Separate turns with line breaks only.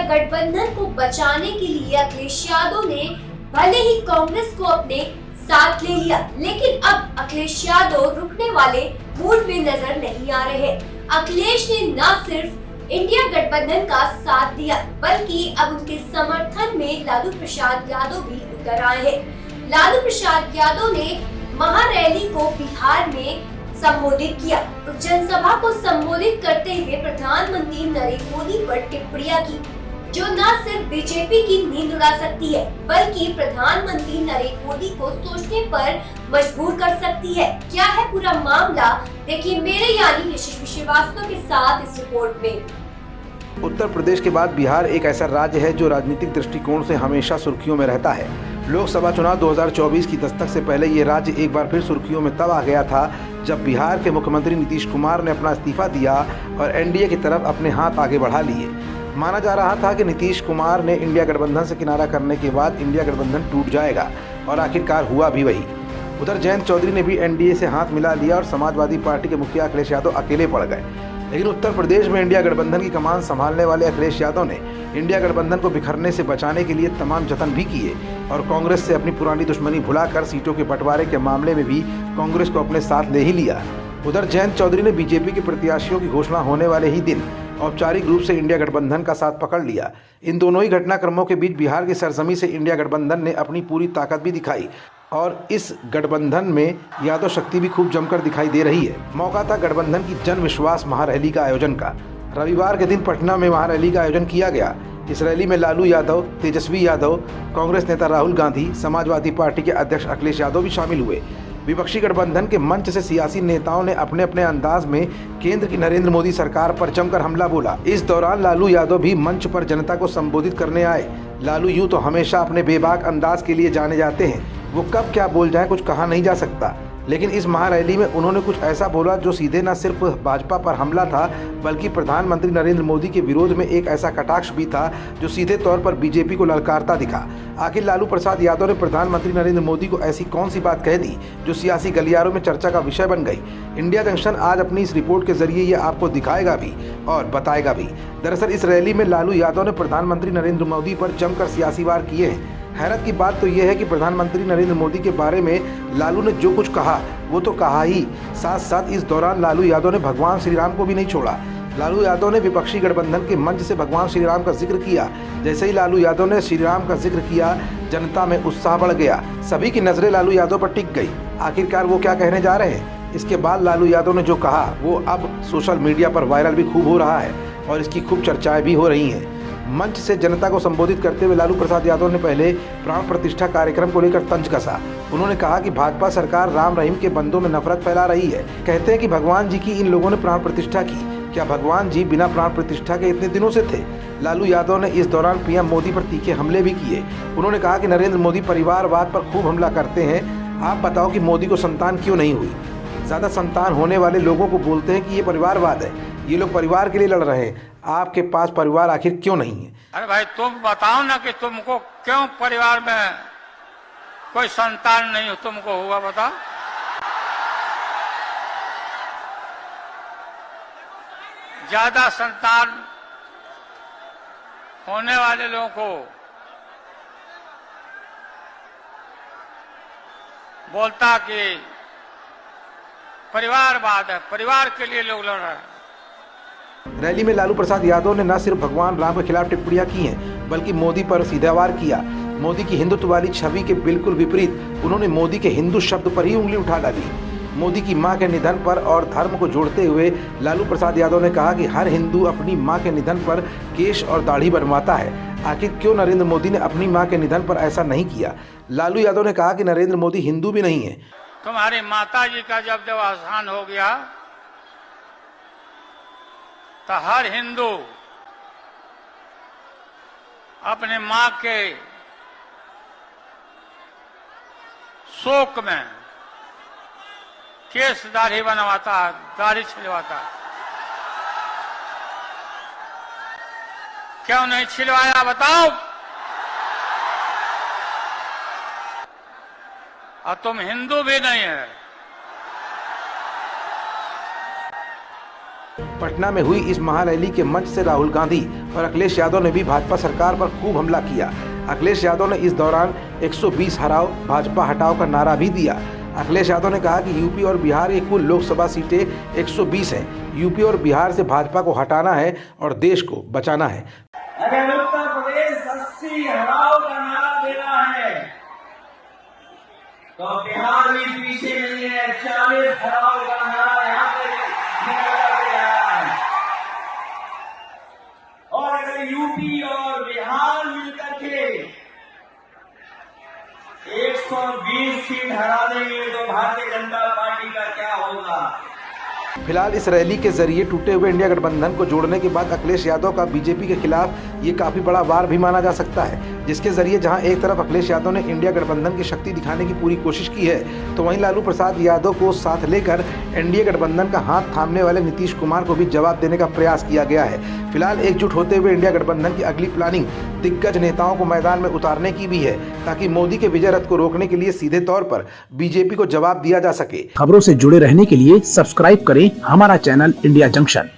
गठबंधन को बचाने के लिए अखिलेश यादव ने भले ही कांग्रेस को अपने साथ ले लिया, लेकिन अब अखिलेश यादव रुकने वाले मूड में नजर नहीं आ रहे। अखिलेश ने न सिर्फ इंडिया गठबंधन का साथ दिया, बल्कि अब उनके समर्थन में लालू प्रसाद यादव भी उतर आए हैं। लालू प्रसाद यादव ने महारैली को बिहार में संबोधित किया। जनसभा को संबोधित करते हुए प्रधानमंत्री नरेंद्र मोदी पर टिप्पणियां की, जो न सिर्फ बीजेपी की नींद उड़ा सकती है, बल्कि प्रधानमंत्री नरेंद्र मोदी को सोचने पर मजबूर कर सकती है। क्या है पूरा मामला, देखिए मेरे यानी यशस्वी श्रीवास्तव के साथ इस रिपोर्ट में।
उत्तर प्रदेश के बाद बिहार एक ऐसा राज्य है जो राजनीतिक दृष्टिकोण से हमेशा सुर्खियों में रहता है। लोकसभा चुनाव 2024 की दस्तक से पहले ये राज्य एक बार फिर सुर्खियों में तब आ गया था जब बिहार के मुख्यमंत्री नीतीश कुमार ने अपना इस्तीफा दिया और एनडीए की तरफ अपने हाथ आगे बढ़ा लिए। माना जा रहा था कि नीतीश कुमार ने इंडिया गठबंधन से किनारा करने के बाद इंडिया गठबंधन टूट जाएगा, और आखिरकार हुआ भी वही। उधर जयंत चौधरी ने भी एनडीए से हाथ मिला लिया और समाजवादी पार्टी के मुखिया अखिलेश यादव अकेले पड़ गए। लेकिन उत्तर प्रदेश में इंडिया गठबंधन की कमान संभालने वाले अखिलेश यादव ने इंडिया गठबंधन को बिखरने से बचाने के लिए तमाम जतन भी किए और कांग्रेस से अपनी पुरानी दुश्मनी भुलाकर सीटों के बंटवारे के मामले में भी कांग्रेस को अपने साथ ले ही लिया। उधर जयंत चौधरी ने बीजेपी के प्रत्याशियों की घोषणा होने वाले ही दिन औपचारिक रूप से इंडिया गठबंधन का साथ पकड़ लिया। इन दोनों ही घटनाक्रमों के बीच बिहार की सरजमी से इंडिया गठबंधन ने अपनी पूरी ताकत भी दिखाई और इस गठबंधन में यादव शक्ति भी खूब जमकर दिखाई दे रही है। मौका था गठबंधन की जन विश्वास महारैली का आयोजन का। रविवार के दिन पटना में महारैली का आयोजन किया गया। इस रैली में लालू यादव, तेजस्वी यादव, कांग्रेस नेता राहुल गांधी, समाजवादी पार्टी के अध्यक्ष अखिलेश यादव भी शामिल हुए। विपक्षी गठबंधन के मंच से सियासी नेताओं ने अपने अपने अंदाज में केंद्र की नरेंद्र मोदी सरकार पर जमकर हमला बोला। इस दौरान लालू यादव भी मंच पर जनता को संबोधित करने आए। लालू यूं तो हमेशा अपने बेबाक अंदाज के लिए जाने जाते हैं, वो कब क्या बोल जाए कुछ कहा नहीं जा सकता, लेकिन इस महारैली में उन्होंने कुछ ऐसा बोला जो सीधे न सिर्फ भाजपा पर हमला था, बल्कि प्रधानमंत्री नरेंद्र मोदी के विरोध में एक ऐसा कटाक्ष भी था जो सीधे तौर पर बीजेपी को ललकारता दिखा। आखिर लालू प्रसाद यादव ने प्रधानमंत्री नरेंद्र मोदी को ऐसी कौन सी बात कह दी जो सियासी गलियारों में चर्चा का विषय बन गई। इंडिया जंक्शन आज अपनी इस रिपोर्ट के जरिए ये आपको दिखाएगा भी और बताएगा भी। दरअसल इस रैली में लालू यादव ने प्रधानमंत्री नरेंद्र मोदी पर जमकर सियासी वार किए हैं। हैरत की बात तो यह है कि प्रधानमंत्री नरेंद्र मोदी के बारे में लालू ने जो कुछ कहा वो तो कहा ही, साथ साथ इस दौरान लालू यादव ने भगवान श्री राम को भी नहीं छोड़ा। लालू यादव ने विपक्षी गठबंधन के मंच से भगवान श्री राम का जिक्र किया। जैसे ही लालू यादव ने श्री राम का जिक्र किया, जनता में उत्साह बढ़ गया। सभी की नजरें लालू यादव पर टिक गई। आखिरकार वो क्या कहने जा रहे हैं? इसके बाद लालू यादव ने जो कहा वो अब सोशल मीडिया पर वायरल भी खूब हो रहा है और इसकी खूब चर्चाएं भी हो रही हैं। मंच से जनता को संबोधित करते हुए लालू प्रसाद यादव ने पहले प्राण प्रतिष्ठा कार्यक्रम को लेकर तंज कसा। उन्होंने कहा कि भाजपा सरकार राम रहीम के बंदों में नफरत फैला रही है। कहते हैं कि भगवान जी की इन लोगों ने प्राण प्रतिष्ठा की। क्या भगवान जी बिना प्राण प्रतिष्ठा के इतने दिनों से थे? लालू यादव ने इस दौरान पीएम मोदी पर तीखे हमले भी किए। उन्होंने कहा कि नरेंद्र मोदी परिवारवाद पर खूब हमला करते हैं। आप बताओ कि मोदी को संतान क्यों नहीं हुई? ज़्यादा संतान होने वाले लोगों को बोलते हैं कि ये परिवारवाद है, ये लोग परिवार के लिए लड़ रहे हैं। आपके पास परिवार आखिर क्यों नहीं है?
अरे भाई तुम बताओ ना कि तुमको क्यों परिवार में कोई संतान नहीं तुमको हुआ, बताओ। ज्यादा संतान होने वाले लोगों को बोलता कि परिवारवाद है, परिवार के लिए लोग लड़ रहे हैं।
रैली में लालू प्रसाद यादव ने न सिर्फ भगवान राम के खिलाफ टिप्पणियां की हैं, बल्कि मोदी पर सीधा वार किया। मोदी की हिंदुत्व वाली छवि के बिल्कुल विपरीत उन्होंने मोदी के हिंदू शब्द पर ही उंगली उठा डाली। मोदी की मां के निधन पर और धर्म को जोड़ते हुए लालू प्रसाद यादव ने कहा कि हर हिंदू अपनी मां के निधन पर केश और दाढ़ी बनवाता है। आखिर क्यों नरेंद्र मोदी ने अपनी मां के निधन पर ऐसा नहीं किया? लालू यादव ने कहा कि नरेंद्र मोदी हिंदू भी नहीं है।
तुम्हारी माता जी का जब देहावसान हो गया तो हर हिंदू अपने मां के शोक में केस दाढ़ी बनवाता है, दाढ़ी छिलवाता है। क्यों नहीं छिलवाया बताओ? और तुम हिंदू भी नहीं है।
पटना में हुई इस महारैली के मंच से राहुल गांधी और अखिलेश यादव ने भी भाजपा सरकार पर खूब हमला किया। अखिलेश यादव ने इस दौरान 120 हराओ भाजपा हटाओ का नारा भी दिया। अखिलेश यादव ने कहा कि यूपी और बिहार की कुल लोकसभा सीटें 120 हैं। यूपी और बिहार से भाजपा को हटाना है और देश को बचाना है।
अगर उत्तर प्रदेश 80 हराओ का नारा दे रहा है तो बिहार भी पीछे नहीं है। 40 हराओ का नारा यहाँ पे निकाला गया है। और अगर यूपी और बिहार मिलकर के 120 सीट हरा देंगे तो भारतीय जनता पार्टी का क्या होगा।
फिलहाल इस रैली के जरिए टूटे हुए इंडिया गठबंधन को जोड़ने के बाद अखिलेश यादव का बीजेपी के खिलाफ ये काफी बड़ा वार भी माना जा सकता है, जिसके जरिए जहां एक तरफ अखिलेश यादव ने इंडिया गठबंधन की शक्ति दिखाने की पूरी कोशिश की है, तो वहीं लालू प्रसाद यादव को साथ लेकर एनडीए गठबंधन का हाथ थामने वाले नीतीश कुमार को भी जवाब देने का प्रयास किया गया है। फिलहाल एकजुट होते हुए इंडिया गठबंधन की अगली प्लानिंग दिग्गज नेताओं को मैदान में उतारने की भी है, ताकि मोदी के विजय रथ को रोकने के लिए सीधे तौर पर बीजेपी को जवाब दिया जा सके।
खबरों से जुड़े रहने के लिए सब्सक्राइब करें हमारा चैनल इंडिया जंक्शन।